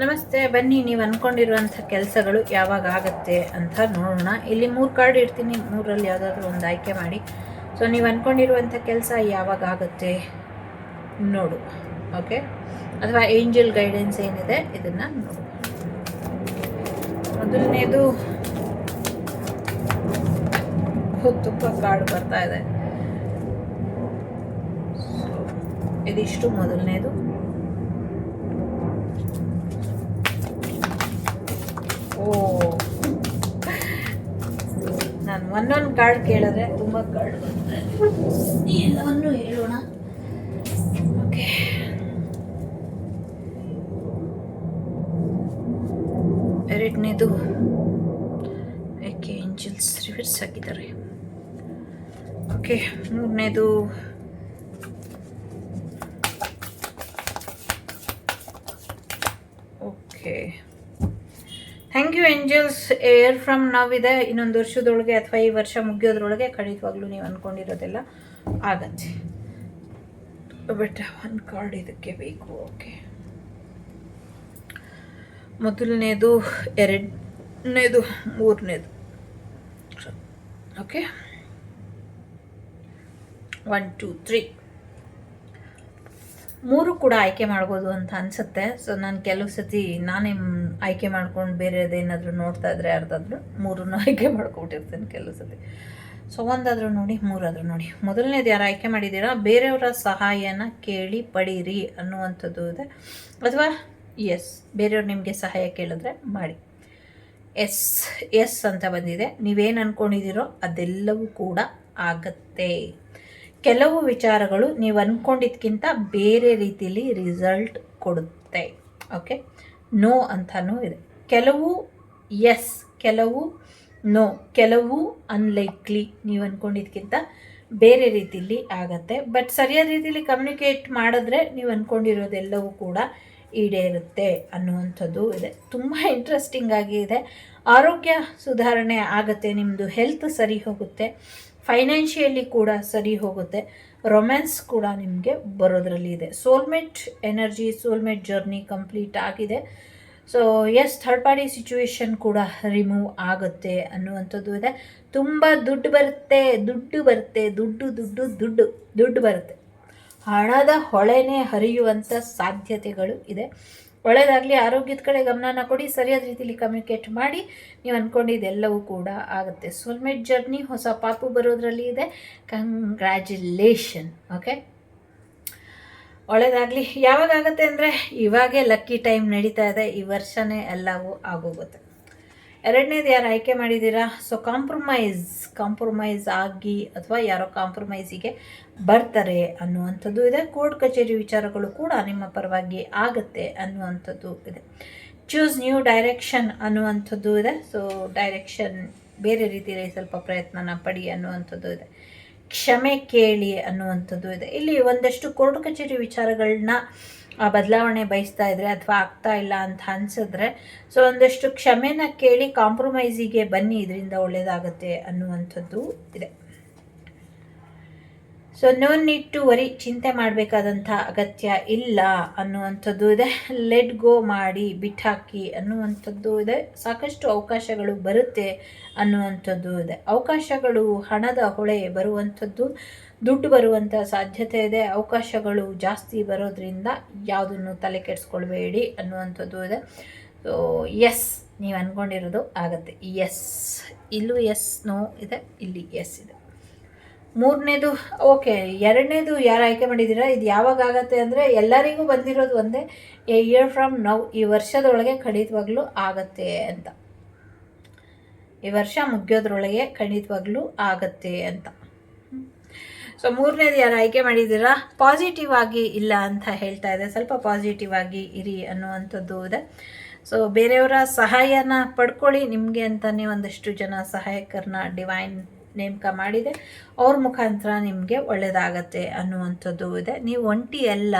ನಮಸ್ತೆ, ಬನ್ನಿ ನೀವು ಅಂದ್ಕೊಂಡಿರುವಂಥ ಕೆಲಸಗಳು ಯಾವಾಗ ಆಗುತ್ತೆ ಅಂತ ನೋಡೋಣ. ಇಲ್ಲಿ 3 ಕಾರ್ಡ್ ಇಡ್ತೀನಿ, 3ರಲ್ಲಿ ಯಾವುದಾದ್ರೂ ಒಂದು ಆಯ್ಕೆ ಮಾಡಿ. ಸೊ ನೀವು ಅಂದ್ಕೊಂಡಿರುವಂಥ ಕೆಲಸ ಯಾವಾಗ ಆಗುತ್ತೆ ನೋಡು, ಓಕೆ? ಅಥವಾ ಏಂಜಲ್ ಗೈಡೆನ್ಸ್ ಏನಿದೆ ಇದನ್ನು ನೋಡು. ಮೊದಲನೇದು ತುಂಬ ಕಾರ್ಡ್ ಬರ್ತಾ ಇದೆ. ಇದಿಷ್ಟು ಮೊದಲನೇದು. ನಾನು ಒಂದೊಂದು ಕಾರ್ಡ್ ಕೇಳಿದ್ರೆ ತುಂಬ ಕಾರ್ಡ್ ಬರ್ತದೆ, ಎಲ್ಲವನ್ನು ಹೇಳೋಣ. ಓಕೆ, ಎರಡನೇದು ಯಾಕೆ ಏಂಜಲ್ಸ್ ರಿವರ್ಸ್ ಆಗಿದ್ದಾರೆ. ಓಕೆ, ಮೂರನೇದು okay, thank you angels. Year from now ಇದೆ. ಇನ್ನೊಂದು ವರ್ಷದೊಳಗೆ ಅಥವಾ ಈ ವರ್ಷ ಮುಗಿಯೋದ್ರೊಳಗೆ ಖಂಡಿತವಾಗ್ಲೂ ನೀವು ಅಂದ್ಕೊಂಡಿರೋದೆಲ್ಲ ಆಗತ್ತೆ. ಬಟ್ ಒಂದು ಕಾರ್ಡ್ ಇದಕ್ಕೆ ಬೇಕು. ಓಕೆ, ಮೊದಲನೇದು, ಎರಡನೇದು, ಮೂರನೇದು. ಓಕೆ, 1 2 3 3 ಕೂಡ ಆಯ್ಕೆ ಮಾಡ್ಬೋದು ಅಂತ ಅನಿಸುತ್ತೆ. ಸೊ ನಾನು ಕೆಲವು ಸತಿ ನಾನೇ ಆಯ್ಕೆ ಮಾಡ್ಕೊಂಡು ಬೇರೆದೇನಾದರೂ ನೋಡ್ತಾ ಇದ್ರೆ ಅರ್ಧಾದ್ರು 3 ಆಯ್ಕೆ ಮಾಡ್ಕೊಬಿಟ್ಟಿರ್ತೇನೆ ಕೆಲವು ಸತಿ. ಸೊ ಒಂದಾದರೂ ನೋಡಿ, 3 ನೋಡಿ. ಮೊದಲನೇದು ಯಾರು ಆಯ್ಕೆ ಮಾಡಿದ್ದೀರಾ, ಬೇರೆಯವರ ಸಹಾಯನ ಕೇಳಿ ಪಡೀರಿ ಅನ್ನುವಂಥದ್ದು ಇದೆ. ಅಥವಾ ಎಸ್, ಬೇರೆಯವ್ರು ನಿಮಗೆ ಸಹಾಯ ಕೇಳಿದ್ರೆ ಮಾಡಿ. ಎಸ್ ಎಸ್ ಅಂತ ಬಂದಿದೆ. ನೀವೇನು ಅಂದ್ಕೊಂಡಿದ್ದೀರೋ ಅದೆಲ್ಲವೂ ಕೂಡ ಆಗತ್ತೆ. ಕೆಲವು ವಿಚಾರಗಳು ನೀವು ಅಂದ್ಕೊಂಡಿದ್ದಕ್ಕಿಂತ ಬೇರೆ ರೀತಿಯಲ್ಲಿ ರಿಸಲ್ಟ್ ಕೊಡುತ್ತೆ. ಓಕೆ, ನೋ ಅಂತಲೂ ಇದೆ. ಕೆಲವು ಎಸ್, ಕೆಲವು ನೋ, ಕೆಲವು ಅನ್ಲೈಕ್ಲಿ ನೀವು ಅಂದ್ಕೊಂಡಿದ್ದಕ್ಕಿಂತ ಬೇರೆ ರೀತಿಯಲ್ಲಿ ಆಗತ್ತೆ. ಬಟ್ ಸರಿಯಾದ ರೀತಿಯಲ್ಲಿ ಕಮ್ಯುನಿಕೇಟ್ ಮಾಡಿದ್ರೆ ನೀವು ಅಂದ್ಕೊಂಡಿರೋದೆಲ್ಲವೂ ಕೂಡ ಈಡೇರುತ್ತೆ ಅನ್ನುವಂಥದ್ದು ಇದೆ. ತುಂಬ ಇಂಟ್ರೆಸ್ಟಿಂಗ್ ಆಗಿ ಇದೆ. ಆರೋಗ್ಯ ಸುಧಾರಣೆ ಆಗುತ್ತೆ, ನಿಮ್ಮದು ಹೆಲ್ತ್ ಸರಿ ಹೋಗುತ್ತೆ, ಫೈನಾನ್ಷಿಯಲಿ ಕೂಡ ಸರಿ ಹೋಗುತ್ತೆ, ರೊಮ್ಯಾನ್ಸ್ ಕೂಡ ನಿಮಗೆ ಬರೋದ್ರಲ್ಲಿ ಇದೆ. Soulmate energy, soulmate journey complete ಆಗಿದೆ. So yes, third party situation ಕೂಡ ರಿಮೂವ್ ಆಗುತ್ತೆ ಅನ್ನುವಂಥದ್ದು ಇದೆ. ತುಂಬ ದುಡ್ಡು ಬರುತ್ತೆ, ದುಡ್ಡು ಬರುತ್ತೆ, ದುಡ್ಡು ದುಡ್ಡು ದುಡ್ಡು ದುಡ್ಡು ಬರುತ್ತೆ. ಹಣದ ಹೊಳೆನೇ ಹರಿಯುವಂಥ ಸಾಧ್ಯತೆಗಳು ಇದೆ. ಒಳ್ಳೆಯದಾಗಲಿ. ಆರೋಗ್ಯದ ಕಡೆ ಗಮನನ ಕೊಡಿ, ಸರಿಯಾದ ರೀತಿಯಲ್ಲಿ ಕಮ್ಯುನಿಕೇಟ್ ಮಾಡಿ, ನೀವು ಅಂದ್ಕೊಂಡಿದ್ದೆಲ್ಲವೂ ಕೂಡ ಆಗುತ್ತೆ. ಸೋಲ್ಮೇಟ್ ಜರ್ನಿ, ಹೊಸ ಪಾಪು ಬರೋದ್ರಲ್ಲಿ ಇದೆ. ಕಂಗ್ರ್ಯಾಚುಲೇಷನ್. ಓಕೆ, ಒಳ್ಳೆಯದಾಗಲಿ. ಯಾವಾಗತ್ತೆ ಅಂದರೆ ಇವಾಗೇ ಲಕ್ಕಿ ಟೈಮ್ ನಡೀತಾ ಇದೆ. ಈ ವರ್ಷವೇ ಎಲ್ಲವೂ ಆಗೋಗುತ್ತೆ. ಎರಡನೇದು ಯಾರು ಆಯ್ಕೆ ಮಾಡಿದ್ದೀರಾ, ಸೊ ಕಾಂಪ್ರಮೈಸ್ ಆಗಿ ಅಥವಾ ಯಾರೋ ಕಾಂಪ್ರಮೈಸಿಗೆ ಬರ್ತಾರೆ ಅನ್ನುವಂಥದ್ದು ಇದೆ. ಕೋರ್ಟ್ ಕಚೇರಿ ವಿಚಾರಗಳು ಕೂಡ ನಿಮ್ಮ ಪರವಾಗಿ ಆಗುತ್ತೆ ಅನ್ನುವಂಥದ್ದು ಇದೆ. ಚೂಸ್ ನ್ಯೂ ಡೈರೆಕ್ಷನ್ ಅನ್ನುವಂಥದ್ದು ಇದೆ. ಸೊ ಡೈರೆಕ್ಷನ್ ಬೇರೆ ರೀತಿಯಲ್ಲಿ ಸ್ವಲ್ಪ ಪ್ರಯತ್ನನ ಪಡಿ ಅನ್ನುವಂಥದ್ದು ಇದೆ. ಕ್ಷಮೆ ಕೇಳಿ ಅನ್ನುವಂಥದ್ದು ಇದೆ. ಇಲ್ಲಿ ಒಂದಷ್ಟು ಕೋರ್ಟ್ ಕಚೇರಿ ವಿಚಾರಗಳನ್ನ ಬದಲಾವಣೆ ಬಯಸ್ತಾ ಇದ್ರೆ ಅಥವಾ ಆಗ್ತಾ ಇಲ್ಲ ಅಂತ ಅನಿಸಿದ್ರೆ, ಸೊ ಒಂದಷ್ಟು ಕ್ಷಮೆನ ಕೇಳಿ ಕಾಂಪ್ರಮೈಸಿಗೆ ಬನ್ನಿ, ಇದರಿಂದ ಒಳ್ಳೆಯದಾಗುತ್ತೆ ಅನ್ನುವಂಥದ್ದು ಇದೆ. So no need to worry, ಚಿಂತೆ ಮಾಡಬೇಕಾದಂಥ ಅಗತ್ಯ ಇಲ್ಲ ಅನ್ನುವಂಥದ್ದು ಇದೆ. ಲೆಟ್ ಗೋ ಮಾಡಿ, ಬಿಟ್ಟಾಕಿ ಅನ್ನುವಂಥದ್ದು ಇದೆ. ಸಾಕಷ್ಟು ಅವಕಾಶಗಳು ಬರುತ್ತೆ ಅನ್ನುವಂಥದ್ದು ಇದೆ. ಅವಕಾಶಗಳು, ಹಣದ ಹೊಳೆ ಬರುವಂಥದ್ದು, ದುಡ್ಡು ಬರುವಂಥ ಸಾಧ್ಯತೆ ಇದೆ. ಅವಕಾಶಗಳು ಜಾಸ್ತಿ ಬರೋದ್ರಿಂದ ಯಾವುದನ್ನು ತಲೆ ಕೆಡಿಸ್ಕೊಳ್ಬೇಡಿ ಅನ್ನುವಂಥದ್ದು ಇದೆ. ಸೊ ಎಸ್, ನೀವು ಅಂದ್ಕೊಂಡಿರೋದು ಆಗುತ್ತೆ. ಎಸ್, ಇಲ್ಲೂ ಎಸ್ ನೋ ಇದೆ, ಇಲ್ಲಿ ಎಸ್ ಇದೆ. ಮೂರನೇದು ಓಕೆ. ಎರಡನೇದು ಯಾರು ಆಯ್ಕೆ ಮಾಡಿದ್ದೀರಾ, ಇದು ಯಾವಾಗ ಆಗುತ್ತೆ ಅಂದರೆ ಎಲ್ಲರಿಗೂ ಬಂದಿರೋದು ಒಂದೇ, ಎ ಇಯರ್ ಫ್ರಮ್ ನೌ, ಈ ವರ್ಷದೊಳಗೆ ಖಂಡಿತವಾಗ್ಲೂ ಆಗತ್ತೆ ಅಂತ. ಈ ವರ್ಷ ಮುಗಿಯೋದ್ರೊಳಗೆ ಖಂಡಿತವಾಗ್ಲೂ ಆಗತ್ತೆ ಅಂತ. ಸೊ ಮೂರನೇದು ಯಾರು ಆಯ್ಕೆ ಮಾಡಿದ್ದೀರಾ, ಪಾಸಿಟಿವ್ ಆಗಿ ಇಲ್ಲ ಅಂತ ಹೇಳ್ತಾ ಇದೆ. ಸ್ವಲ್ಪ ಪಾಸಿಟಿವ್ ಆಗಿ ಇರಿ ಅನ್ನುವಂಥದ್ದು ಇದೆ. ಸೊ ಬೇರೆಯವರ ಸಹಾಯನ ಪಡ್ಕೊಳ್ಳಿ. ನಿಮಗೆ ಅಂತಲೇ ಒಂದಷ್ಟು ಜನ ಸಹಾಯಕರನ್ನ ಡಿವೈನ್ ನೇಮಕ ಮಾಡಿದೆ, ಅವ್ರ ಮುಖಾಂತರ ನಿಮಗೆ ಒಳ್ಳೆಯದಾಗತ್ತೆ ಅನ್ನುವಂಥದ್ದು ಇದೆ. ನೀವು ಒಂಟಿ ಅಲ್ಲ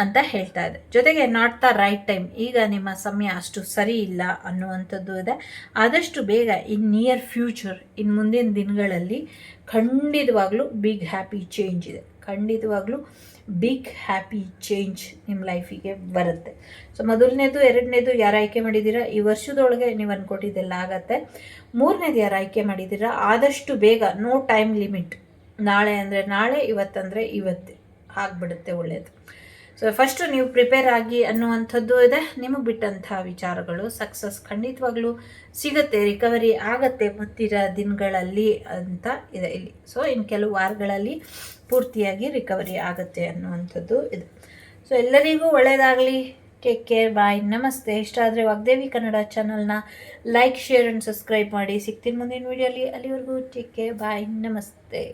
ಅಂತ ಹೇಳ್ತಾ ಇದೆ. ಜೊತೆಗೆ ನಾಟ್ ದ ರೈಟ್ ಟೈಮ್, ಈಗ ನಿಮ್ಮ ಸಮಯ ಅಷ್ಟು ಸರಿ ಇಲ್ಲ ಅನ್ನುವಂಥದ್ದು ಇದೆ. ಆದಷ್ಟು ಬೇಗ ಇನ್ ನಿಯರ್ ಫ್ಯೂಚರ್, ಇನ್ನು ಮುಂದಿನ ದಿನಗಳಲ್ಲಿ ಖಂಡಿತವಾಗ್ಲೂ ಬಿಗ್ ಹ್ಯಾಪಿ ಚೇಂಜ್ ಇದೆ. ಖಂಡಿತವಾಗ್ಲೂ ಬಿಗ್ ಹ್ಯಾಪಿ ಚೇಂಜ್ ನಿಮ್ಮ ಲೈಫಿಗೆ ಬರುತ್ತೆ. ಸೊ ಮೊದಲನೇದು, ಎರಡನೇದು ಯಾರು ಆಯ್ಕೆ ಮಾಡಿದ್ದೀರಾ ಈ ವರ್ಷದೊಳಗೆ ನೀವು ಅಂದ್ಕೊಟ್ಟಿದ್ದೆಲ್ಲ ಆಗತ್ತೆ. ಮೂರನೇದು ಯಾರು ಆಯ್ಕೆ ಮಾಡಿದ್ದೀರಾ ಆದಷ್ಟು ಬೇಗ, ನೋ ಟೈಮ್ ಲಿಮಿಟ್, ನಾಳೆ ಅಂದರೆ ನಾಳೆ, ಇವತ್ತಂದರೆ ಇವತ್ತೇ ಆಗಿಬಿಡುತ್ತೆ, ಒಳ್ಳೆಯದು. ಸೊ ಫಸ್ಟು ನೀವು ಪ್ರಿಪೇರ್ ಆಗಿ ಅನ್ನುವಂಥದ್ದು ಇದೆ. ನಿಮಗೆ ಬಿಟ್ಟಂಥ ವಿಚಾರಗಳು ಸಕ್ಸಸ್ ಖಂಡಿತವಾಗ್ಲೂ ಸಿಗುತ್ತೆ, ರಿಕವರಿ ಆಗತ್ತೆ ಮುಂದಿನ ದಿನಗಳಲ್ಲಿ ಅಂತ ಇದೆ ಇಲ್ಲಿ. ಸೊ ಇನ್ನು ಕೆಲವು ವಾರಗಳಲ್ಲಿ ಪೂರ್ತಿಯಾಗಿ ರಿಕವರಿ ಆಗುತ್ತೆ ಅನ್ನುವಂಥದ್ದು ಇದೆ. ಸೊ ಎಲ್ಲರಿಗೂ ಒಳ್ಳೆಯದಾಗಲಿ. ಟೇಕ್ ಕೇರ್, ಬಾಯ್, ನಮಸ್ತೆ. ಇಷ್ಟ ಆದರೆ ವಾಗ್ದೇವಿ ಕನ್ನಡ ಚಾನಲ್ನ ಲೈಕ್, ಶೇರ್ ಆ್ಯಂಡ್ ಸಬ್ಸ್ಕ್ರೈಬ್ ಮಾಡಿ. ಸಿಗ್ತೀನಿ ಮುಂದಿನ ವೀಡಿಯೋಲಿ. ಅಲ್ಲಿವರೆಗೂ ಟೇಕ್ ಕೇರ್, ಬಾಯ್, ನಮಸ್ತೆ.